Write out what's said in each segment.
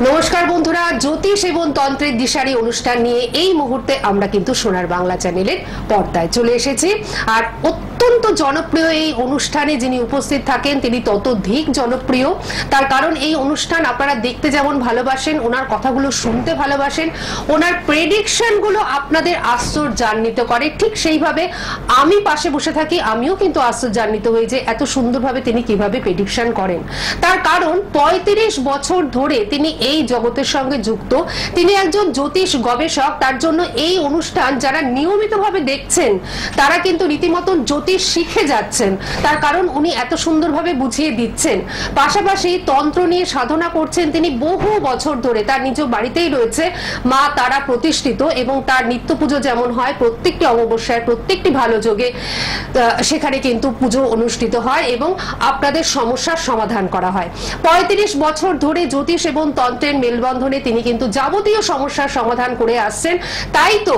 নমস্কার বন্ধুরা, জ্যোতিষ এবং তন্ত্রের দিশারি অনুষ্ঠান নিয়ে এই মুহূর্তে আমরা কিন্তু সোনার বাংলা চ্যানেলের পর্দায় চলে এসেছি। আর অত্যন্ত জনপ্রিয় এই অনুষ্ঠানে যিনি উপস্থিত থাকেন তিনি ততোধিক জনপ্রিয়। তার কারণ এই অনুষ্ঠান আপনারা দেখতে যেমন ভালোবাসেন, ওনার কথাগুলো শুনতে ভালোবাসেন, ওনার প্রেডিকশন গুলো আপনাদের আশ্চর্যান্বিত করে। ঠিক সেইভাবে আমি পাশে বসে থাকি, আমিও কিন্তু আশ্চর্যান্বিত হই যে এত সুন্দরভাবে তিনি কিভাবে প্রেডিকশন করেন। তার কারণ 35 বছর ধরে তিনি এই জগতের সঙ্গে যুক্ত। তিনি একজন জ্যোতিষ গবেষক। তার জন্য এই অনুষ্ঠান যারা নিয়মিতভাবে দেখছেন তারা কিন্তু রীতিমতো জ্যোতিষ শিখে যাচ্ছেন। তার কারণ উনি এত সুন্দরভাবে বুঝিয়ে দিচ্ছেন। পাশাপাশি তন্ত্র নিয়ে সাধনা করছেন তিনি বহু বছর ধরে। তার নিজ বাড়িতেই রয়েছে মা তারা প্রতিষ্ঠিত এবং তার নিত্য পুজো যেমন হয় প্রত্যেকটি অমাবস্যায় প্রত্যেকটি ভালো যোগে সেখানে কিন্তু পুজো অনুষ্ঠিত হয় এবং আপনাদের সমস্যার সমাধান করা হয়। 35 বছর ধরে জ্যোতিষ এবং তন্ত্রের মেলবন্ধনে তিনি কিন্তু যাবতীয় সমস্যার সমাধান করে আসছেন। তাই তো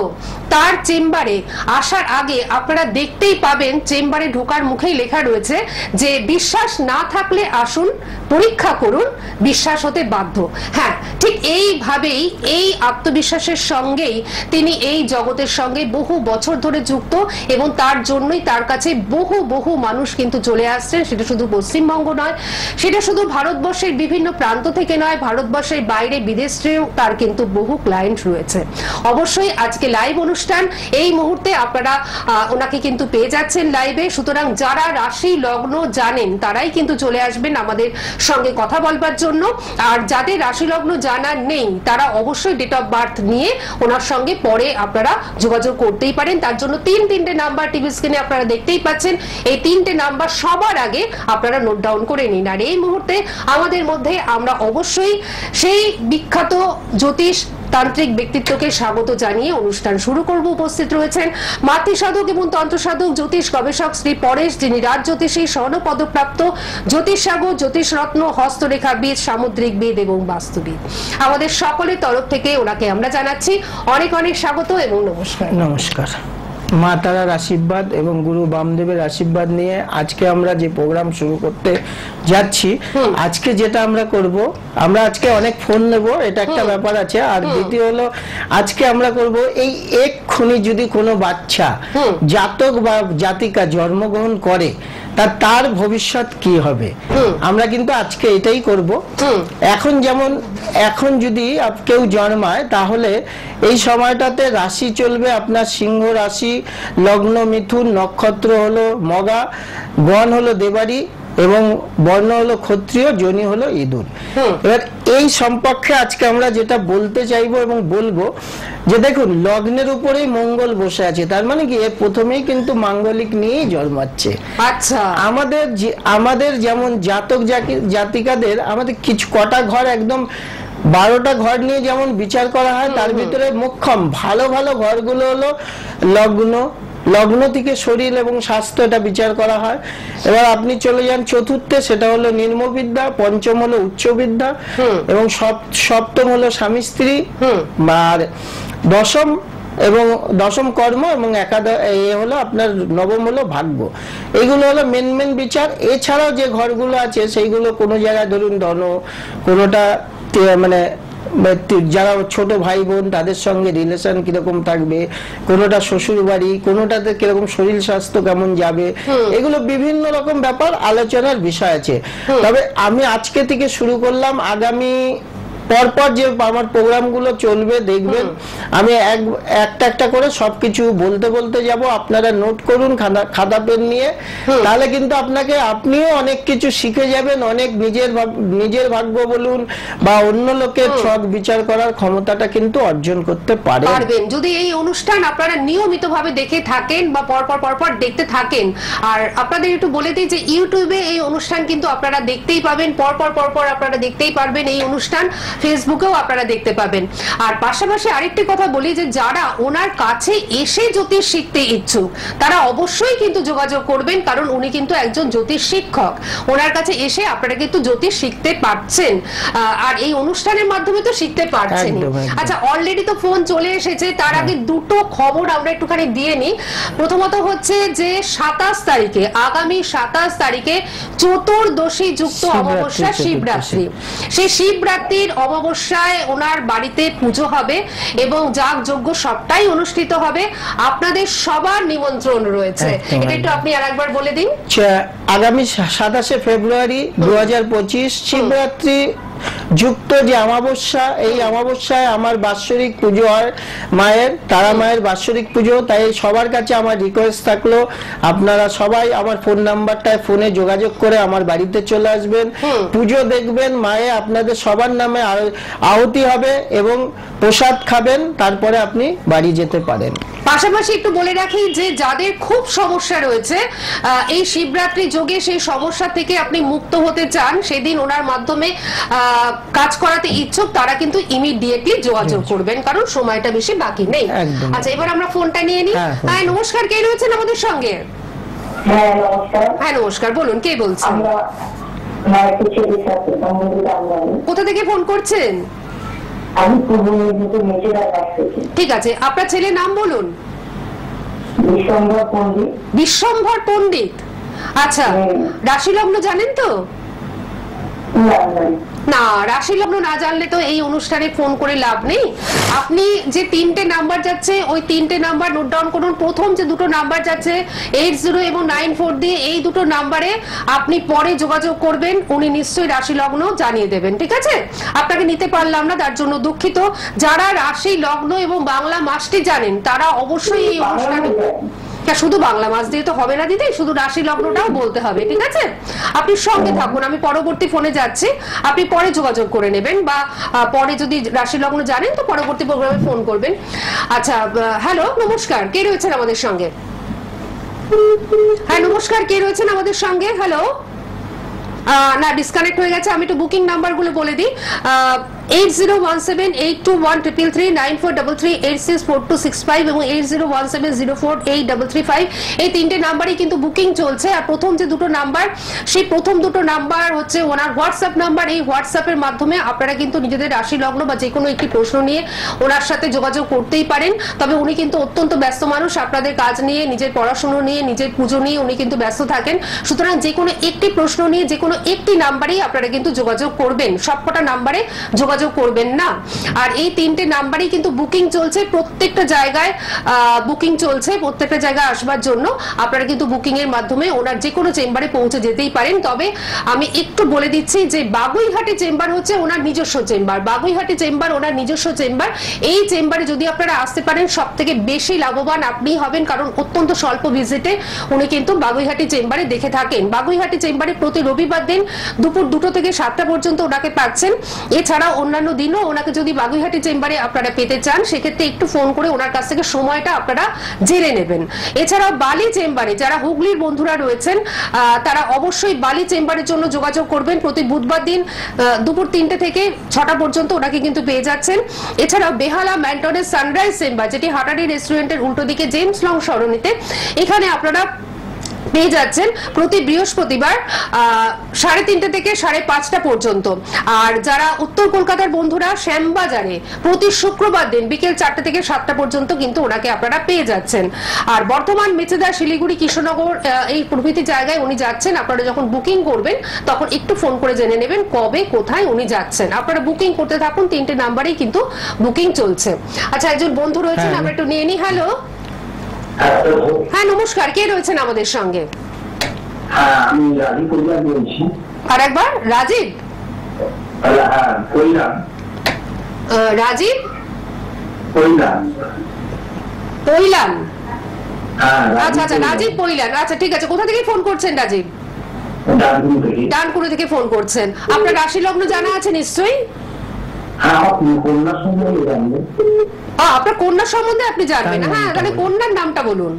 তার চেম্বারে আসার আগে আপনারা দেখতেই পাবেন চেম্বারে ঢোকার মুখেই লেখা রয়েছে যে বিশ্বাস না থাকলে আসুন, পরীক্ষা করুন, বিশ্বাস হতে বাধ্য। হ্যাঁ, ঠিক এইভাবেই এই আত্মবিশ্বাসের সঙ্গেই তিনি এই জগতের সঙ্গে বহু বছর ধরে যুক্ত এবং তার জন্যই তার কাছে বহু বহু মানুষ কিন্তু চলে আসছেন। সেটা শুধু পশ্চিমবঙ্গ নয়, সেটা শুধু ভারতবর্ষের বিভিন্ন প্রান্ত থেকে নয়, ভারতবর্ষের বাইরে বিদেশেও তার কিন্তু বহু ক্লায়েন্ট রয়েছে। অবশ্যই আজকে লাইভ অনুষ্ঠান, এই মুহূর্তে আপনারা ওনাকে কিন্তু পেয়ে যাচ্ছেন লাইভে। সুতরাং যারা রাশি লগ্ন জানেন তারাই কিন্তু চলে আসবেন আমাদের সঙ্গে কথা বলবার জন্য। আর যাদের রাশি লগ্ন জানা নেই তারা অবশ্যই ডেট অফ বার্থ নিয়ে ওনার সঙ্গে পরে আপনারা যোগাযোগ করতেই পারেন। তার জন্য তিনটে নাম্বার টিভি স্ক্রিনে আপনারা দেখতেই পাচ্ছেন। এই তিনটে নাম্বার সবার আগে আপনারা নোট ডাউন করে নিন। আর এই মুহূর্তে আমাদের মধ্যে আমরা অবশ্যই সেই বিখ্যাত জ্যোতিষ তান্ত্রিক ব্যক্তিত্বকে স্বাগত জানিয়ে অনুষ্ঠান শুরু করব। উপস্থিত রয়েছেন মাতৃ সাধক এবং তন্ত্র সাধক জ্যোতিষ গবেষক শ্রী পরেশ, যিনি রাজ জ্যোতিষী স্বর্ণপদকপ্রাপ্ত জ্যোতিষ সাগর, জ্যোতিষ রত্ন, হস্তরেখাবিদ, সামুদ্রিকবিদ এবং বাস্তুবিদ। আমাদের সকলের তরফ থেকে ওনাকে আমরা জানাচ্ছি অনেক অনেক স্বাগত এবং নমস্কার। নমস্কার। মা তারার আশীর্বাদ এবং গুরু বামদেবের আশীর্বাদ নিয়ে আজকে আমরা যে প্রোগ্রাম শুরু করতে যাচ্ছি, আজকে যেটা আমরা করব, আমরা আজকে অনেক ফোন নেব, এটা একটা ব্যাপার আছে। আর দ্বিতীয় হলো আজকে আমরা করব এই এক্ষুনি যদি কোনো বাচ্চা জাতক বা জাতিকা জন্মগ্রহণ করে তার ভবিষ্যৎ কি হবে, আমরা কিন্তু আজকে এটাই করব। এখন যদি কেউ জন্মায় তাহলে এই সময়টাতে রাশি চলবে আপনার সিংহ রাশি, লগ্ন মিথুন, নক্ষত্র হলো মগা, গণ হলো দেবারি এবং বর্ণ হলো ক্ষত্রিয়, যোনি হলো ইঁদুর। এবার এই সম্পর্কে আজকে আমরা যেটা বলতে চাইবো এবং বলবো যে দেখুন, লগ্নের উপরেই মঙ্গল বসে আছে, তার মানে কি এর প্রথমেই কিন্তু মাঙ্গলিক নিয়েই জন্মাচ্ছে। আচ্ছা, আমাদের যেমন জাতক জাতিকাদের আমাদের কিছু কটা ঘর একদম 12টা ঘর নিয়ে যেমন বিচার করা হয়, তার ভিতরে মোক্ষম ভালো ভালো ঘরগুলো হলো লগ্ন থেকে শরীর এবং স্বাস্থ্য, এটা বিচার করা হয়। এবার আপনি চলে যান চতুর্থে, সেটা হলো নির্মবিদ্যা, পঞ্চম হলো উচ্চবিদ্যা এবং সপ্তম হলো স্বামী স্ত্রী, আর দশম কর্ম এবং হলো আপনার নবম হলো ভাগ্য। এইগুলো হলো মেন বিচার। এছাড়াও যে ঘরগুলো আছে সেইগুলো কোনো জায়গায় ধরুন কোনোটা মানে যারা ছোট ভাই বোন তাদের সঙ্গে রিলেশন কিরকম থাকবে, কোনোটা শ্বশুর বাড়ি, কোনোটাতে কিরকম শরীর স্বাস্থ্য কেমন যাবে, এগুলো বিভিন্ন রকম ব্যাপার আলোচনার বিষয় আছে। তবে আমি আজকে থেকে শুরু করলাম, আগামী পরপর যে আমার প্রোগ্রামগুলো চলবে দেখবেন, আমি একটা করে সবকিছু বলতে যাব। আপনারা নোট করুন খাতা পেন নিয়ে, তাহলে কিন্তু আপনিও অনেক কিছু শিখে যাবেন, অনেক নিজের ভাগ্য বলুন বা অন্য লোকের ছক বিচার করার ক্ষমতাটা কিন্তু অর্জন করতে পারবেন যদি এই অনুষ্ঠান আপনারা নিয়মিতভাবে দেখে থাকেন বা পরপর দেখতে থাকেন। আর আপনাদের একটু বলে দিই যে ইউটিউবে এই অনুষ্ঠান কিন্তু আপনারা দেখতেই পাবেন, পরপর আপনারা দেখতেই পারবেন এই অনুষ্ঠান। ফেসবুকেও আপনারা দেখতে পাবেন। আর পাশাপাশি আরেকটি কথা বলি যে যারা ওনার কাছে এসে জ্যোতিষ শিখতে ইচ্ছুক তারা অবশ্যই কিন্তু যোগাযোগ করবেন, কারণ উনি কিন্তু একজন জ্যোতিষ শিক্ষক। ওনার কাছে এসে আপনারা কিন্তু জ্যোতিষ শিখতে পারছেন, আর এই অনুষ্ঠানের মাধ্যমে তো শিখতে পারছেন। আচ্ছা, অলরেডি তো ফোন চলে এসেছে। তার আগে দুটো খবর আমরা একটুখানি দিয়ে নিই। প্রথমত হচ্ছে যে 27 তারিখে, আগামী 27 তারিখে চতুর্দশী যুক্ত অমাবস্যা শিবরাত্রি। সেই শিবরাত্রির অমাবস্যায় ওনার বাড়িতে পুজো হবে এবং যাগযজ্ঞ সবটাই অনুষ্ঠিত হবে। আপনাদের সবার নিমন্ত্রণ রয়েছে, এটা একটু আপনি আরেকবার বলে দিন। আগামী 27 ফেব্রুয়ারি 2025 শিবরাত্রি যুক্ত যে অমাবস্যা, এই অমাবস্যায় আমার বাৎসরিক পুজো হয় মায়ের, তারা মায়ের বাৎসরিক পুজো। তাই সবার কাছে আমার রিকোয়েস্ট থাকলো, আপনারা সবাই আমার ফোন নাম্বারটায় ফোনে যোগাযোগ করে আমার বাড়িতে চলে আসবেন, পুজো দেখবেন, মায়ে আপনাদের সবার নামে আহুতি হবে এবং প্রসাদ খাবেন, তারপরে আপনি বাড়ি যেতে পারেন। পাশাপাশি একটু বলে রাখি যে যাদের খুব সমস্যা রয়েছে এই শিবরাত্রি যোগে, সেই সমস্যা থেকে আপনি মুক্ত হতে চান, সেদিন ওনার মাধ্যমে কাজ করাতে ইচ্ছুক, তারা কিন্তু ইমিডিয়েটলি যোগাযোগ করবেন, কারণ সময়টা বেশি বাকি নেই। আচ্ছা, এবার আমরা ফোনটা নিয়ে নিই। হ্যাঁ নমস্কার, কে রয়েছেন আমাদের সঙ্গে? হ্যাঁ নমস্কার, বলুন কে বলছেন? কোথা থেকে ফোন করছেন? ঠিক আছে, আপনার ছেলের নাম বলুন। বিশ্বম্ভর পণ্ডিত। আচ্ছা, রাশি লগ্ন জানেন তো? না, রাশি লগ্ন না জানলে তো এই অনুষ্ঠানে ফোন করে লাভ নেই। আপনি যে 3টে নাম্বার যাচ্ছে, ওই 3টে নাম্বার নোট ডাউন করুন। প্রথম যে দুটো নাম্বার যাচ্ছে 80 এবং 94 দিয়ে, এই দুটো নাম্বারে আপনি পরে যোগাযোগ করবেন, উনি নিশ্চয়ই রাশি লগ্ন জানিয়ে দেবেন। ঠিক আছে, আপনাকে নিতে পারলাম না, তার জন্য দুঃখিত। যারা রাশি লগ্ন এবং বাংলা মাসটি জানেন তারা অবশ্যই এই অনুষ্ঠানে, শুধু বাংলা মাস দিয়ে তো হবে না দিদি, শুধু রাশি লগ্নটাও বলতে হবে। ঠিক আছে, আপনি সঙ্গে থাকুন, আমি পরবর্তী ফোনে যাচ্ছি, আপনি পরে যোগাযোগ করে নেবেন, বা পরে যদি রাশি লগ্ন জানেন তো পরবর্তী প্রোগ্রামে ফোন করবেন। আচ্ছা, হ্যালো নমস্কার, কে রয়েছেন আমাদের সঙ্গে? হ্যাঁ নমস্কার, কে রয়েছেন আমাদের সঙ্গে? হ্যালো, না ডিসকানেক্ট হয়ে গেছে। আমি একটু বুকিং নাম্বারগুলো বলে দিই। 8017821333 9433 864265 এবং 8017048335, এই 3টে নাম্বারই কিন্তু বুকিং চলছে। আর প্রথম যে দুটো নাম্বার, সেই প্রথম দুটো নাম্বার হচ্ছে ওনার হোয়াটসঅ্যাপ নাম্বার। এই হোয়াটসঅ্যাপের মাধ্যমে আপনারা কিন্তু নিজেদের রাশি লগ্ন বা যে কোনো একটি প্রশ্ন নিয়ে ওনার সাথে যোগাযোগ করতেই পারেন। তবে উনি কিন্তু অত্যন্ত ব্যস্ত মানুষ, আপনাদের কাজ নিয়ে, নিজের পড়াশোনা নিয়ে, নিজের পুজো নিয়ে উনি কিন্তু ব্যস্ত থাকেন। সুতরাং যে কোনো একটি প্রশ্ন নিয়ে যে কোনো একটি নাম্বারেই আপনারা কিন্তু যোগাযোগ করবেন, সবকটা নাম্বারে যোগাযোগ করবেন না। আর এই 3টে নাম্বারই কিন্তু বুকিং চলছে, প্রত্যেকটা জায়গায় বুকিং চলছে। প্রত্যেকটা জায়গায় আসবার জন্য আপনারা কিন্তু বুকিং এর মাধ্যমে ওনার যে কোনো চেম্বারে পৌঁছে যেতেই পারেন। তবে আমি একটু বলে দিচ্ছি যে বাগুইহাটি চেম্বার হচ্ছে ওনার নিজস্ব চেম্বার, বাগুইহাটি চেম্বার ওনার নিজস্ব চেম্বার। এই চেম্বারে যদি আপনারা আসতে পারেন, সব থেকে বেশি লাভবান আপনিই হবেন, কারণ অত্যন্ত স্বল্প ভিজিটে উনি কিন্তু বাগুইহাটি চেম্বারে দেখে থাকেন। বাগুইহাটি চেম্বারে প্রতি রবিবার দিন দুপুর 2টো থেকে 7টা পর্যন্ত ওনাকে পাচ্ছেন। এছাড়া অন্যান্য দিনও ওনাকে যদি বাগুইহাটি চেম্বারে আপনারা পেতে চান, সেক্ষেত্রে একটু ফোন করে ওনার কাছ থেকে সময়টা আপনারা জেনে নেবেন। এছাড়াও বালি চেম্বারে যারা হুগলির বন্ধুরা রয়েছেন, তারা অবশ্যই বালি চেম্বারের জন্য যোগাযোগ করবেন। প্রতি বুধবার দিন দুপুর 3টে থেকে 6টা পর্যন্ত ওনাকে কিন্তু পেয়ে যাচ্ছেন। এছাড়াও বেহালা ম্যান্টনের সানরাইজ চেম্বার, যেটি হাটারি রেস্টুরেন্টের উল্টো দিকে জেমস লং সরণিতে, এখানে আপনারা পেয়ে যাচ্ছেন প্রতি বৃহস্পতিবার 3:30 থেকে 5:30 পর্যন্ত। আর যারা উত্তর কলকাতার বন্ধুরা, শ্যামবাজারে প্রতি শুক্রবার দিন বিকেল 4টে থেকে 7টা পর্যন্ত কিন্তু ওনাকে আপনারা পেয়ে যাচ্ছেন। আর বর্ধমান, মেচেদা, শিলিগুড়ি, কৃষ্ণনগর এই প্রভৃতি জায়গায় উনি যাচ্ছেন। আপনারা যখন বুকিং করবেন তখন একটু ফোন করে জেনে নেবেন কবে কোথায় উনি যাচ্ছেন। আপনারা বুকিং করতে থাকুন, 3টে নাম্বারেই কিন্তু বুকিং চলছে। আচ্ছা, একজন বন্ধু রয়েছেন, আমরা একটু নিয়ে নিই। হ্যালো, হ্যাঁ নমস্কার, কে রয়েছেন আমাদের সঙ্গে? আমি রাজীব বলছি। আর একবার রাজীব? রাজীব পৈলান। আচ্ছা আচ্ছা, রাজীব পৈলান। আচ্ছা ঠিক আছে, কোথা থেকে ফোন করছেন রাজীব? ডানকুনি থেকে ফোন করছেন। আপনার রাশি লগ্ন জানা আছে নিশ্চয়ই? আপনার কন্যা সম্বন্ধে আপনি জানবেন? হ্যাঁ, তাহলে কন্যার নামটা বলুন।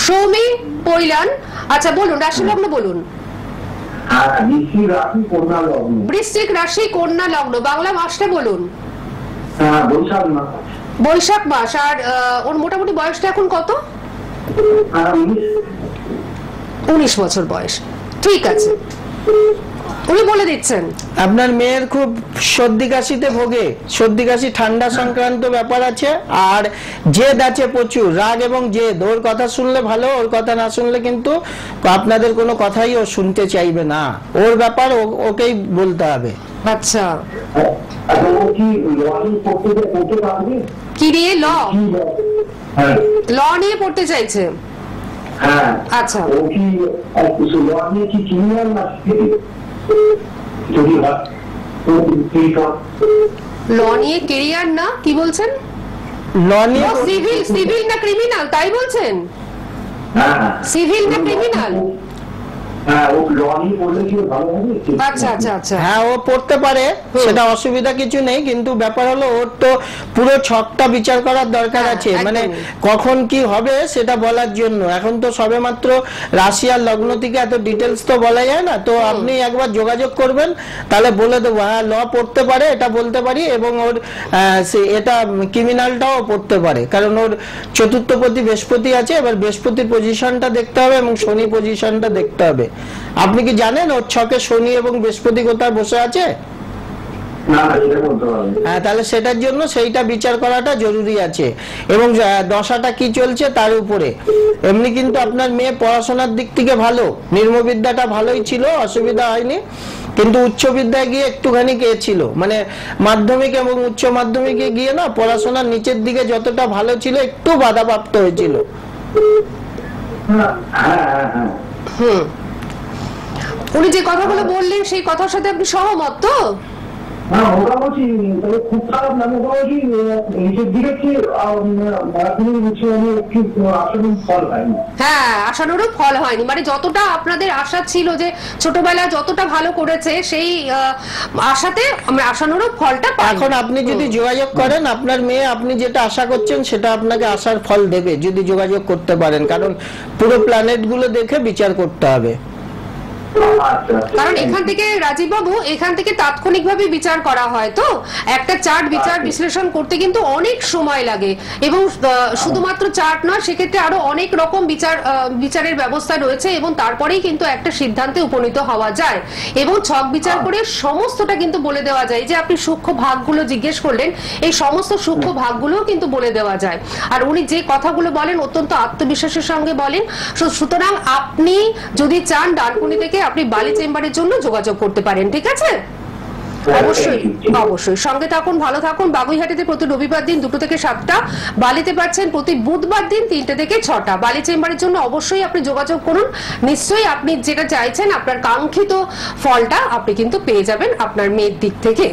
সৌমি পৈলান। আচ্ছা বলুন, রাশি লগ্ন বলুন। বৃশ্চিক রাশি, কন্যা লগ্ন, বাংলা মাসটা বলুন। বৈশাখ মাস। আর ওর মোটামুটি বয়সটা এখন কত? 19 বছর বয়স। ঠিক আছে, উনি বলে দিচ্ছেন আপনার মেয়ের খুব সর্দি কাশিতে ভোগে, সর্দি কাশি ঠান্ডা সংক্রান্ত ব্যাপার আছে, আর জেদ আছে প্রচুর, রাগ এবং জেদ। ওর কথা শুনলে ভালো, ওর কথা না শুনলে কিন্তু আপনাদের কোনো কথাই ও শুনতে চাইবে না। ওর ব্যাপার ওকেই বলতে হবে। আচ্ছা, আচ্ছা, ও কি লজিং পড়তে পারবে? কি নিয়ে? ল হ্যাঁ ল নিয়ে পড়তে চাইছে। হ্যাঁ, আচ্ছা, ও কি ল নিয়ে কি ক্রিমিনাল না যদি হয় ল নিয়ে কেরিয়ার না, কি বলছেন? ল নিয়ে সিভিল না ক্রিমিনাল তাই বলছেন? হ্যাঁ সিভিল না ক্রিমিনাল? হ্যাঁ, ও ল নিয়ে পড়লে কি ভালো হবে? আচ্ছা আচ্ছা আচ্ছা, হ্যাঁ, ও পড়তে পারে, সেটা অসুবিধা কিছু নেই, কিন্তু ব্যাপার হলো ওর তো পুরো ছকটা বিচার করার দরকার হ্যাঁ, আছে। একদমই। মানে কখন কি হবে সেটা বলার জন্য এখন তো সবেমাত্র রাশি আর লগ্ন থেকে এত ডিটেলস তো বলা যায় না। তো আপনি একবার যোগাযোগ করবেন, তাহলে বলে দেবো হ্যাঁ ল পড়তে পারে, এটা বলতে পারি। এবং ওর এটা ক্রিমিনালটাও পড়তে পারে, কারণ ওর চতুর্থপতি বৃহস্পতি আছে। এবার বৃহস্পতির পজিশনটা দেখতে হবে এবং শনি পজিশনটা দেখতে হবে। আপনি কি জানেন ওর ছকে শনি এবং বৃহস্পতি কোথায় বসে আছে? না, এটা বলতে পারবে। হ্যাঁ, তাহলে সেটার জন্য সেইটা বিচার করাটা জরুরি আছে। এবং দশাটা কি চলছে তার উপরে। এমনি কিন্তু আপনার মেয়ে পড়াশোনার দিক থেকে ভালো, নির্মবিদ্যাটা ভালোই ছিল, অসুবিধা হয়নি। কিন্তু উচ্চ বিদ্যায় গিয়ে একটুখানি ছিল, মানে মাধ্যমিক এবং উচ্চ মাধ্যমিকে গিয়ে না পড়াশোনার নিচের দিকে যতটা ভালো ছিল একটু বাধাপ্রাপ্ত হয়েছিল। হ্যাঁ হ্যাঁ হ্যাঁ, হুম। উনি যে কথাগুলো বললেন সেই কথার সাথে আপনি সহমত তো? হ্যাঁ, মোটামুটি তবে খুব খারাপ না, মোটামুটি নিজের দিকে কি মাধ্যমিক উচ্চ কি আসলে ফল হয়নি। হ্যাঁ, আশানুরূপ ফল হয়নি। মানে যতটা আপনাদের আশা ছিল যে ছোটবেলায় যতটা ভালো করেছে সেই আশাতে আমরা আশানুরূপ ফলটা পাই। এখন আপনি যদি যোগাযোগ করেন, আপনার মেয়ে আপনি যেটা আশা করছেন সেটা আপনাকে আশার ফল দেবে যদি যোগাযোগ করতে পারেন, কারণ পুরো প্ল্যানেট গুলো দেখে বিচার করতে হবে। কারণ এখান থেকে রাজীব বাবু, এখান থেকে তাৎক্ষণিকভাবে বিচার করা হয়, তো একটা চার্ট বিচার বিশ্লেষণ করতে কিন্তু অনেক সময় লাগে। এবং শুধুমাত্র চার্ট নয়, সেক্ষেত্রে আরো অনেক রকম বিচারের ব্যবস্থা রয়েছে এবং তারপরেই কিন্তু একটা সিদ্ধান্তে উপনীত হওয়া যায়। এবং ছক বিচার করে সমস্তটা কিন্তু বলে দেওয়া যায়। যে আপনি সূক্ষ্ম ভাগগুলো জিজ্ঞেস করলেন, এই সমস্ত সূক্ষ্ম ভাগগুলোও কিন্তু বলে দেওয়া যায়। আর উনি যে কথাগুলো বলেন অত্যন্ত আত্মবিশ্বাসের সঙ্গে বলেন। সুতরাং আপনি যদি চান ডানকুনি থেকে আপনি বালি চেম্বারের জন্য যোগাযোগ করতে পারেন, ঠিক আছে? অবশ্যই অবশ্যই সঙ্গে থাকুন, ভালো থাকুন। বাগুইহাটিতে প্রতি রবিবার দিন 2 থেকে 7টা, বালিতে পাচ্ছেন প্রতি বুধবার দিন 3টে থেকে 6টা। বালি চেম্বারের জন্য অবশ্যই আপনি যোগাযোগ করুন। নিশ্চয়ই আপনি যেটা চাইছেন, আপনার কাঙ্ক্ষিত ফলটা আপনি কিন্তু পেয়ে যাবেন আপনার মেয়ের দিক থেকে।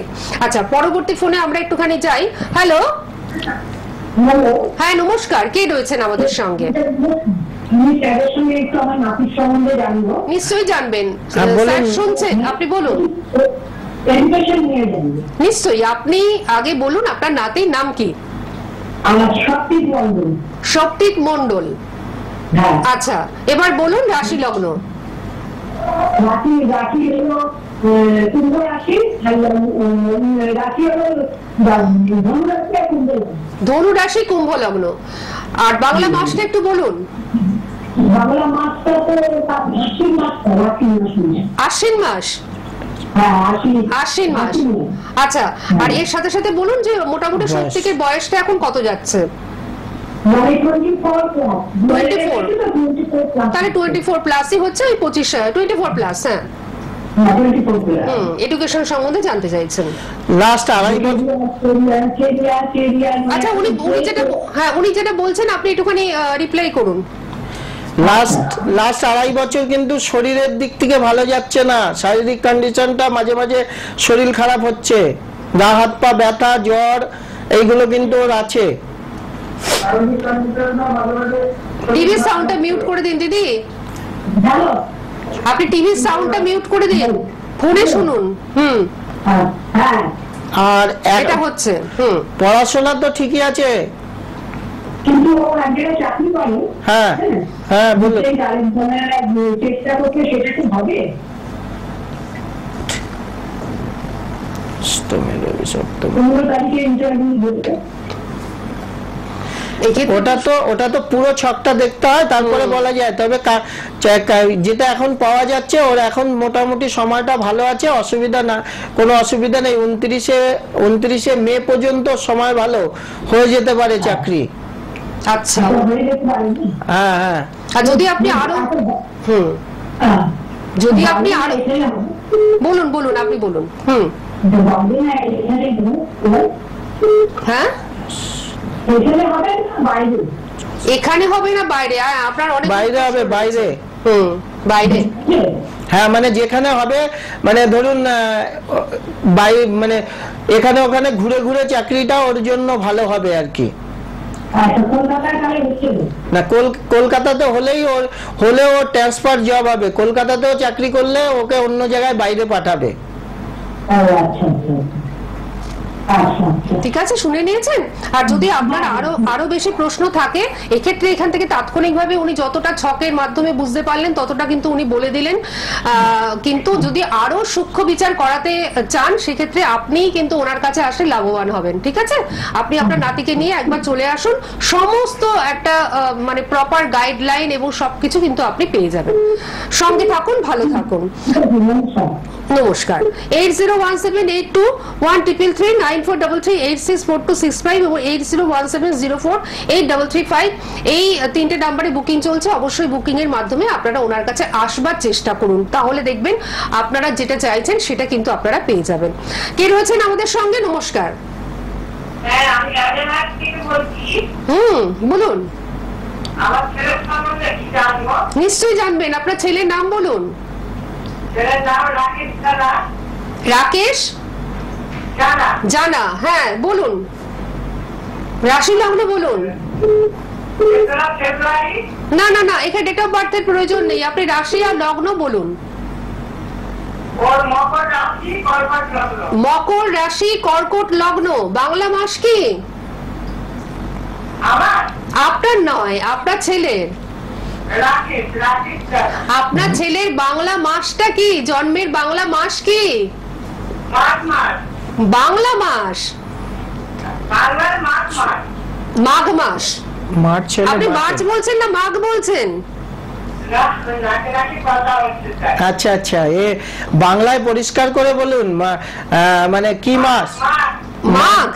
আচ্ছা, পরবর্তী ফোনে আমরা একটুখানি যাই। হ্যালো, হ্যাঁ নমস্কার, কে রয়েছেন আমাদের সঙ্গে? নিশ্চয়ই জানবেন, স্যার শুনছেন, আপনি বলুন। নিশ্চয়ই, আপনি আগে বলুন আপনার নাতির নাম কি? শক্তিক মন্ডল। আচ্ছা, এবার বলুন রাশি লগ্ন। ধনু রাশি, কুম্ভ লগ্ন। আর বাংলা মাসটা একটু বলুন। আশ্বিন মাস। আশ্বিন মাস, আচ্ছা। আর এর সাথে সাথে বলুন যে মোটামুটি শক্তিকের বয়সটা এখন কত যাচ্ছে? 24, তাহলে 24 প্লাসই হচ্ছে, ওই 24 প্লাস। হ্যাঁ, এডুকেশন সম্বন্ধে জানতে চাইছেন। লাস্ট আড়াই বছর। আচ্ছা, উনি যেটা বলছেন আপনি একটুখানি রিপ্লাই করুন। লাস্ট আড়াই বছর কিন্তু শরীরের দিক থেকে ভালো যাচ্ছে না। শারীরিক কন্ডিশনটা মাঝে মাঝে শরীর খারাপ হচ্ছে, গা হাত পা ব্যথা, জ্বর, এইগুলো কিন্তু ওর আছে। টিভি সাউন্ডটা মিউট করে দিন দিদি, আপনি টিভির সাউন্ডটা মিউট করে দিন, ফোনে শুনুন। আর এটা হচ্ছে পড়াশোনা তো ঠিকই আছে, কিন্তু ও একজনের চাকরি করে। হ্যাঁ হ্যাঁ বলুন। চেষ্টা করতে সেটা কি হবে? ওটা তো পুরো ছকটা দেখতে হয়, তারপরে বলা যায়। তবে যেটা এখন পাওয়া যাচ্ছে, ওর এখন মোটামুটি সময়টা ভালো আছে, অসুবিধা না, কোনো অসুবিধা নেই। 29শে মে পর্যন্ত সময় ভালো হয়ে যেতে পারে চাকরি। আচ্ছা, হ্যাঁ হ্যাঁ। আর যদি আপনি আরো বলুন আপনি বলুন। হ্যাঁ, এখানে হবে না বাইরে? আপনার অনেক বাইরে হবে, বাইরে। বাইরে, হ্যাঁ, মানে যেখানে হবে, মানে ধরুন মানে এখানে ওখানে ঘুরে ঘুরে চাকরিটা ওর জন্য ভালো হবে আর কি। না, কলকাতাতে হলেও ওর ট্রান্সফার জব হবে। কলকাতাতেও চাকরি করলে ওকে অন্য জায়গায় বাইরে পাঠাবে। ঠিক আছে, শুনে নিয়েছেন। আর যদি আপনার আরো বেশি প্রশ্ন থাকে, এক্ষেত্রে এখান থেকে তাৎক্ষণিকভাবে উনি যতটা ছকের মাধ্যমে বুঝতে পারলেন ততটা কিন্তু উনি বলে দিলেন। কিন্তু যদি আরো সূক্ষ্ম বিচার করাতে চান, সেক্ষেত্রে আপনিই কিন্তু ওনার কাছে আসলে লাভবান হবেন। ঠিক আছে, আপনি আপনার নাতিকে নিয়ে একবার চলে আসুন, সমস্ত একটা মানে প্রপার গাইডলাইন এবং সবকিছু কিন্তু আপনি পেয়ে যাবেন। সঙ্গে থাকুন, ভালো থাকুন। নমস্কার। 8017821333 9433864265 এবং 8017048335 এই তিনটে নাম্বারে বুকিং চলছে। অবশ্যই বুকিং এর মাধ্যমে আপনারা ওনার কাছে আসবার চেষ্টা করুন, তাহলে দেখবেন আপনারা যেটা চাইছেন সেটা কিন্তু আপনারা পেয়ে যাবেন। কে রয়েছেন আমাদের সঙ্গে? নমস্কার। বলুন। নিশ্চয়ই জানবেন, আপনার ছেলের নাম বলুন। রাকেশ জানা, হ্যাঁ বলুন। রাশি লগ্ন বলুন। না না না, এখানে ডেট অফ বার্থের প্রয়োজন নেই, আপনি রাশি আর লগ্ন বলুন। মকর রাশি, কর্কট লগ্ন। বাংলা মাস কি? আপনার নয়, আপনার ছেলের। আপনার ছেলের বাংলা মাসটা কি? জন্মের বাংলা মাস কি? বাংলা মাস মাঘ মাস। আপনি মার্চ বলছেন না মাঘ বলছেন? আচ্ছা আচ্ছা, এ বাংলায় পরিষ্কার করে বলুন, মানে কি মাস? মাঘ।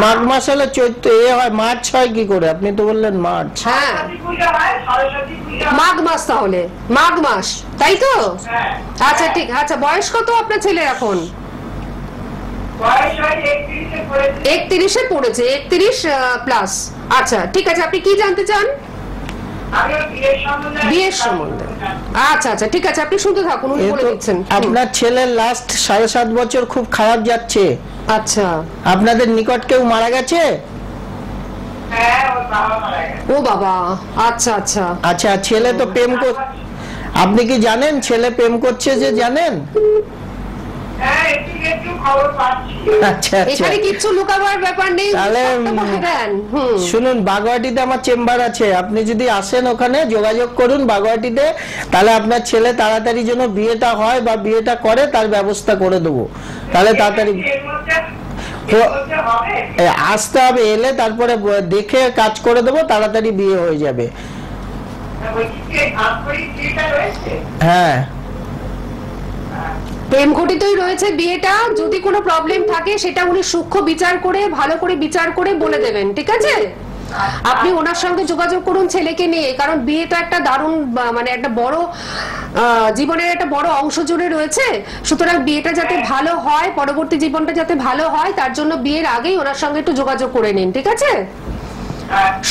মাঘ মাস হলে চৈত্র, হয় মার্চ হয় কি করে? আপনি তো বললেন মার্চ। হ্যাঁ, মাঘ মাস, তাহলে মাঘ মাস, তাই তো? আচ্ছা ঠিক। আচ্ছা, বয়স কত আপনার ছেলে এখন? 31-এ পড়েছে, 31 প্লাস। আচ্ছা ঠিক আছে, আপনি কি জানতে চান? বিয়ের সম্বন্ধে। আচ্ছা আচ্ছা ঠিক আছে, আপনি শুনতে থাকুন, উনি বলে দিচ্ছেন। আপনার ছেলের লাস্ট 7.5 বছর খুব খারাপ যাচ্ছে। আচ্ছা, আপনাদের নিকট কেউ মারা গেছে? ও বাবা, আচ্ছা আচ্ছা। আচ্ছা, ছেলে তো প্রেম আপনি কি জানেন ছেলে প্রেম করছে যে জানেন? আচ্ছা আচ্ছা, এখানে কিছু লুকাবার ব্যাপার নেই। তাহলে শুনুন, বাগুয়াটিতে আমার চেম্বার আছে, আপনি যদি আসেন ওখানে যোগাযোগ করুন বাগুয়াটিতে, তাহলে আপনার ছেলে তাড়াতাড়ি যেন বিয়েটা হয় বা বিয়েটা করে তার ব্যবস্থা করে দেবো। তাহলে তাড়াতাড়ি আসতে হবে, এলে তারপরে দেখে কাজ করে দেবো, তাড়াতাড়ি বিয়ে হয়ে যাবে। হ্যাঁ, প্রেম ঘটিতই রয়েছে বিয়েটা। যদি কোনো প্রবলেম থাকে সেটা উনি সূক্ষ্ম বিচার করে, ভালো করে বিচার করে বলে দেবেন। ঠিক আছে, আপনি ওনার সঙ্গে যোগাযোগ করুন ছেলেকে নিয়ে, কারণ বিয়েটা একটা দারুণ মানে একটা বড় জীবনের একটা বড় অংশ জুড়ে রয়েছে। সুতরাং বিয়েটা যাতে ভালো হয়, পরবর্তী জীবনটা যাতে ভালো হয়, তার জন্য বিয়ের আগেই ওনার সঙ্গে একটু যোগাযোগ করে নিন। ঠিক আছে,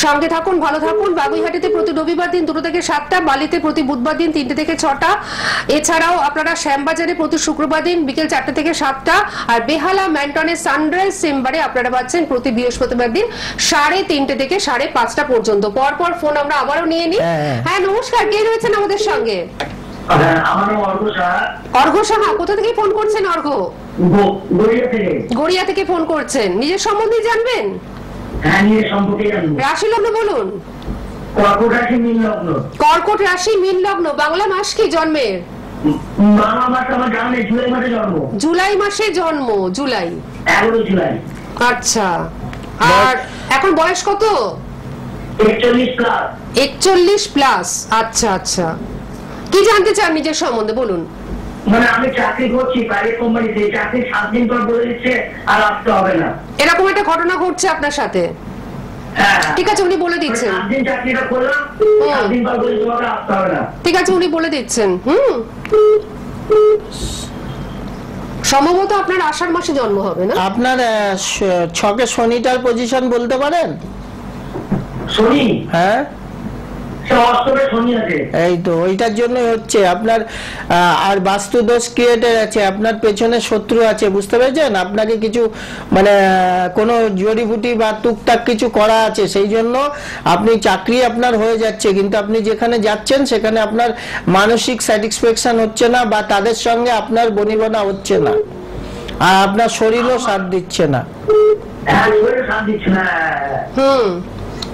সঙ্গে থাকুন, ভালো থাকুন। বাগুইহাটিতে প্রতি রবিবার দিন 2টা থেকে 7টা, বালিতে প্রতি বুধবার দিন 3টে থেকে 6টা। এছাড়াও আপনারা শ্যামবাজারে প্রতি শুক্রবার দিন বিকেল 4টে থেকে 7টা, আর বেহালা ম্যান্টনের সানরাইজ চেম্বারে আপনারা পাচ্ছেন প্রতি বৃহস্পতিবার দিন 3:30 থেকে 5:30 পর্যন্ত। পরপর ফোন আমরা আবারও নিয়ে নিই। হ্যাঁ নমস্কার, কে রয়েছেন আমাদের সঙ্গে? অর্ঘ সাহা। কোথা থেকে ফোন করছেন অর্ঘ? গড়িয়া থেকে ফোন করছেন। নিজের সম্বন্ধে জানবেন? রাশি লগ্ন বলুন। কর্কট রাশি, মীন লগ্ন। বাংলা মাস কি জন্মের? জুলাই মাসে জন্ম। জুলাই। আচ্ছা আর এখন বয়স কত? 41+। আচ্ছা আচ্ছা, কি জানতে চান নিজের সম্বন্ধে বলুন। মানে আমি চাকরি করছি প্রাইভেট কোম্পানিতে, চাকরি 7 দিন পর বলে দিচ্ছে আর আসতে হবে না, এরকম একটা ঘটনা ঘটছে আপনার সাথে? ঠিক আছে, উনি বলে দিচ্ছেন। 7 দিন চাকরিটা করলাম, 7 দিন পর বলে তোমাকে আসতে হবে না। ঠিক আছে, উনি বলে দিচ্ছেন। সম্ভবত আপনার আষাঢ় মাসে জন্ম হবে না? আপনার ছকে শনিটার পজিশন বলতে পারেন? শনি? হ্যাঁ, এই তো ওইটার জন্য হচ্ছে আপনার। আর বাস্তু দোষ ক্রিয়েটেড আছে, আপনার পেছনে শত্রু আছে, বুঝতে পেরেছেন? আপনাকে কিছু মানে কোনো জড়িবুটি বা টুকটাক কিছু করা আছে, সেই জন্য আপনি চাকরি আপনার হয়ে যাচ্ছে, কিন্তু আপনি যেখানে যাচ্ছেন সেখানে আপনার মানসিক স্যাটিসফ্যাকশন হচ্ছে না, বা তাদের সঙ্গে আপনার বনিবনা হচ্ছে না, আর আপনার শরীরও সাথ দিচ্ছে না।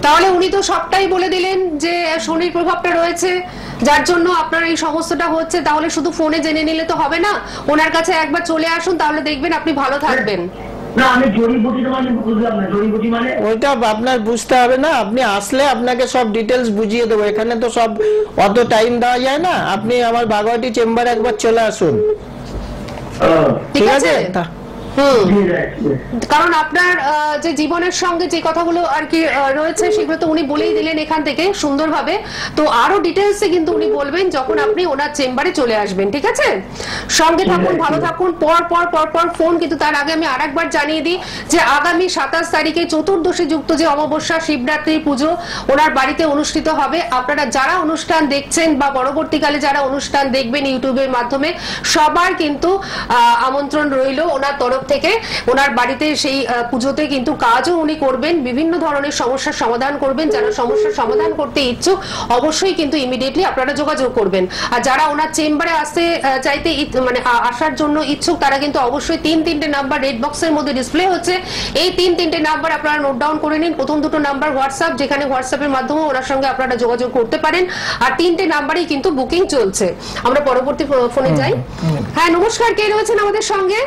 তাহলে উনি তো সবটাই বলে দিলেন যে শনির প্রভাবটা রয়েছে, যার জন্য আপনার এই সমস্যাটা হচ্ছে। তাহলে শুধু ফোনে জেনে নিলে তো হবে না, ওনার কাছে একবার চলে আসুন, তাহলে দেখবেন আপনি ভালো থাকবেন। ওইটা আপনার বুঝতে হবে না, আপনি আসলে আপনাকে সব ডিটেলস বুঝিয়ে দেবো। এখানে তো সব অত টাইম দেওয়া যায় না, আপনি আমার বাগুয়াটি চেম্বারে একবার চলে আসুন। ঠিক আছে? কারণ আপনার যে জীবনের সঙ্গে যে কথাগুলো আর কি রয়েছে সেগুলো তো উনি বলেই দিলেন এখান থেকে সুন্দরভাবে। তো আরো ডিটেলসে কিন্তু উনি বলবেন যখন আপনি ওনার চেম্বারে চলে আসবেন। ঠিক আছে, সঙ্গে থাকুন, ভালো থাকুন। পর ফোন, কিন্তু তার আগে আমি আরেকবার জানিয়ে দিই যে আগামী 27 তারিখে চতুর্দশী যুক্ত যে অমাবস্যা শিবরাত্রি পুজো ওনার বাড়িতে অনুষ্ঠিত হবে। আপনারা যারা অনুষ্ঠান দেখছেন বা পরবর্তীকালে যারা অনুষ্ঠান দেখবেন ইউটিউবের মাধ্যমে, সবার কিন্তু আমন্ত্রণ রইল ওনার তরফ থেকে। ওনার বাড়িতে সেই পুজোতে কিন্তু কাজও উনি করবেন, বিভিন্ন ধরনের সমস্যার সমাধান করবেন। যারা সমস্যার সমাধান করতে ইচ্ছুক অবশ্যই কিন্তু ইমিডিয়েটলি আপনারা যোগাযোগ করবেন। আর যারা ওনার চেম্বারে আসতে চাইতে মানে আসার জন্য ইচ্ছুক তারা কিন্তু অবশ্যই 3 নাম্বার রেড বক্সের মধ্যে ডিসপ্লে হচ্ছে, এই 3 নাম্বার আপনারা নোট ডাউন করে নিন। প্রথম 2টো নাম্বার হোয়াটসঅ্যাপ, যেখানে হোয়াটসঅ্যাপের মাধ্যমে ওনার সঙ্গে আপনারা যোগাযোগ করতে পারেন। আর 3টে নাম্বারেই কিন্তু বুকিং চলছে। আমরা পরবর্তী ফোনে যাই। হ্যাঁ নমস্কার, কে রয়েছেন আমাদের সঙ্গে?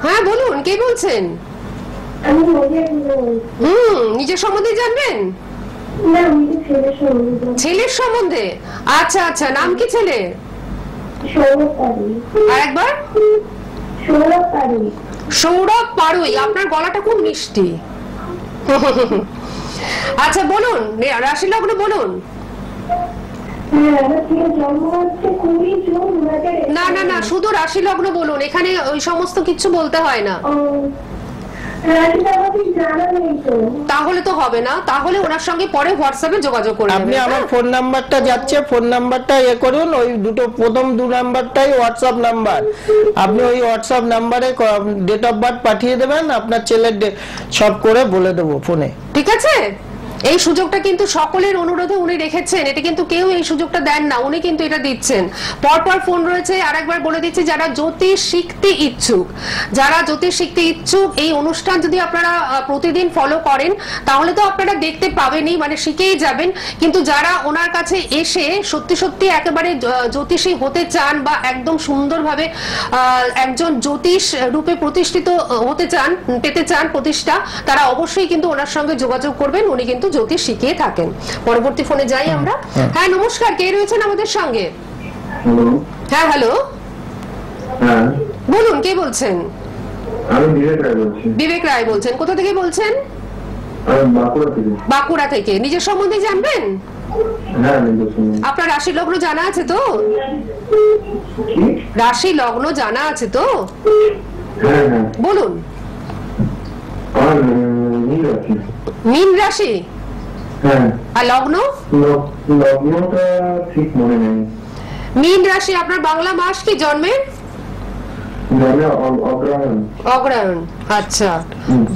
হ্যাঁ বলুন, কে বলছেন? নিজের সম্বন্ধে জানবেন? ছেলের সম্বন্ধে? আচ্ছা আচ্ছা, নাম কি ছেলে? আরেকবার? সৌরভ পারুই। আপনার গলাটা খুব মিষ্টি। আচ্ছা বলুন, রাশি লগ্ন বলুন। না না না, শুধু রাশি লগ্ন বলুন, এখানে ওই সমস্ত কিছু বলতে হয় না। তাহলে তো হবে না, তাহলে ওনার সঙ্গে পরে হোয়াটসঅ্যাপে যোগাযোগ করুন। আপনি আমার ফোন নাম্বারটা যাচ্ছে, ফোন নাম্বারটা করুন, ওই প্রথম 2 নাম্বারটাই হোয়াটসঅ্যাপ নাম্বার। আপনি ওই হোয়াটসঅ্যাপ নাম্বারে ডেট অফ বার্থ পাঠিয়ে দেবেন, আপনার ছেলের সব করে বলে দেবো ফোনে। ঠিক আছে, এই সুযোগটা কিন্তু সকলের অনুরোধে উনি রেখেছেন, এটা কিন্তু কেউ এই সুযোগটা দেন না, উনি কিন্তু এটা দিচ্ছেন। পরপর ফোন রয়েছে, আরেকবার বলে দিচ্ছি, যারা জ্যোতিষ শিখতে ইচ্ছুক এই অনুষ্ঠান যদি আপনারা প্রতিদিন ফলো করেন তাহলে তো আপনারা দেখতে পাবেনই, মানে শিখেই যাবেন। কিন্তু যারা ওনার কাছে এসে সত্যি সত্যি একেবারে জ্যোতিষী হতে চান বা একদম সুন্দরভাবে একজন জ্যোতিষ রূপে প্রতিষ্ঠিত পেতে চান প্রতিষ্ঠা, তারা অবশ্যই কিন্তু ওনার সঙ্গে যোগাযোগ করবেন। উনি কিন্তু জ্যোতিষ শিখিয়ে থাকেন। পরবর্তী ফোনে যাই আমরা। হ্যাঁ নমস্কার, কে রয়েছেন আমাদের সঙ্গে? হ্যাঁ হ্যালো, বলুন কে বলছেন? আমি বিবেক রায় বলছি। বিবেক রায় বলছেন, কোথা থেকে বলছেন? বাঁকুড়া থেকে। নিজের সম্বন্ধে জানবেন? আপনার রাশি লগ্ন জানা আছে তো? রাশি লগ্ন জানা আছে তো? বলুন। মীন রাশি? আর লগ্ন? লগ্নটা ঠিক মনে নেই। মীন রাশি। আপনার বাংলা মাস কি জন্মের? অগ্রহায়ণ। আচ্ছা,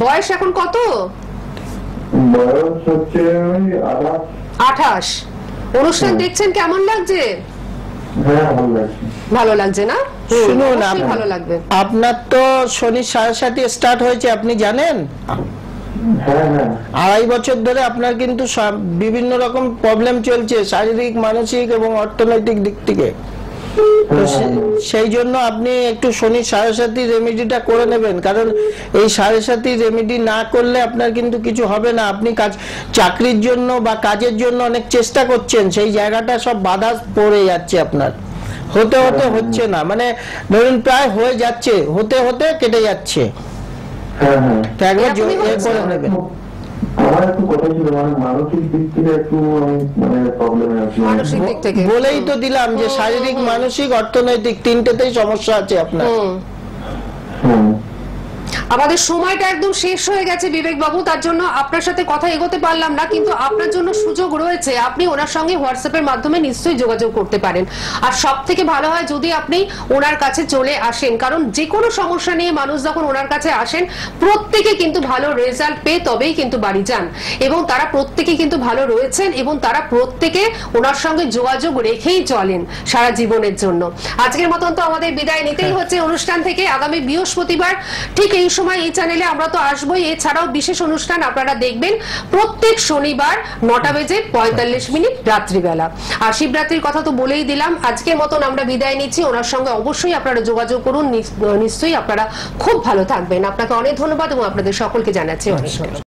বয়স এখন কত? বয়স হচ্ছে 28। অনুষ্ঠান দেখছেন, কেমন লাগছে? ভালো লাগছে না? শুনুন, ভালো লাগবে। আপনার তো শনি 7.5 স্টার্ট হয়েছে, আপনি জানেন? 2.5 বছর ধরে আপনার কিন্তু বিভিন্ন রকম প্রবলেম চলছে, শারীরিক, মানসিক এবং অর্থনৈতিক দিক থেকে। তো সেই জন্য আপনি একটু শনি সাড়ে সাথী রেমেডিটা করে নেবেন, কারণ এই সাড়ে সাথী রেমেডি না করলে আপনার কিন্তু কিছু হবে না। আপনি চাকরির জন্য বা কাজের জন্য অনেক চেষ্টা করছেন, সেই জায়গাটা সব বাধা পড়ে যাচ্ছে আপনার, হতে হতে হচ্ছে না, মানে ধরুন প্রায় হয়ে যাচ্ছে, হতে হতে কেটে যাচ্ছে। তো একবার করে নেবেন। আমার একটু কথা ছিল, মানে মানসিক দিক থেকে একটু মানে প্রবলেমে আছি। বলেই তো দিলাম যে শারীরিক, মানসিক, অর্থনৈতিক তিনটেতেই সমস্যা আছে আপনার। আমাদের সময়টা একদম শেষ হয়ে গেছে বিবেক বাবু, তার জন্য আপনার সাথে কথা এগোতে পারলাম না, কিন্তু আপনার জন্য সুযোগ রয়েছে, আপনি ওনার সঙ্গে হোয়াটসঅ্যাপের মাধ্যমে নিশ্চয়ই যোগাযোগ করতে পারেন। আর সব থেকে ভালো হয় যদি আপনি ওনার কাছে চলে আসেন, কারণ যে কোনো সমস্যা নিয়ে মানুষ যখন ওনার কাছে আসেন প্রত্যেকে কিন্তু ভালো রেজাল্ট পেয়ে তবেই কিন্তু বাড়ি যান, এবং তারা প্রত্যেকে কিন্তু ভালো রয়েছেন, এবং তারা প্রত্যেকে ওনার সঙ্গে যোগাযোগ রেখেই চলেন সারা জীবনের জন্য। আজকের মতন তো আমাদের বিদায় নিতেই হচ্ছে অনুষ্ঠান থেকে। আগামী বৃহস্পতিবার ঠিক এই সময় এই চ্যানেলে আমরা তো আসবোই, এছাড়াও বিশেষ অনুষ্ঠান আপনারা দেখবেন প্রত্যেক শনিবার 9:45 রাত্রিবেলা। আর শিবরাত্রির কথা তো বলেই দিলাম। আজকের মতন আমরা বিদায় নিচ্ছি, ওনার সঙ্গে অবশ্যই আপনারা যোগাযোগ করুন, নিশ্চয়ই আপনারা খুব ভালো থাকবেন। আপনাকে অনেক ধন্যবাদ এবং আপনাদের সকলকে জানাচ্ছি অনেক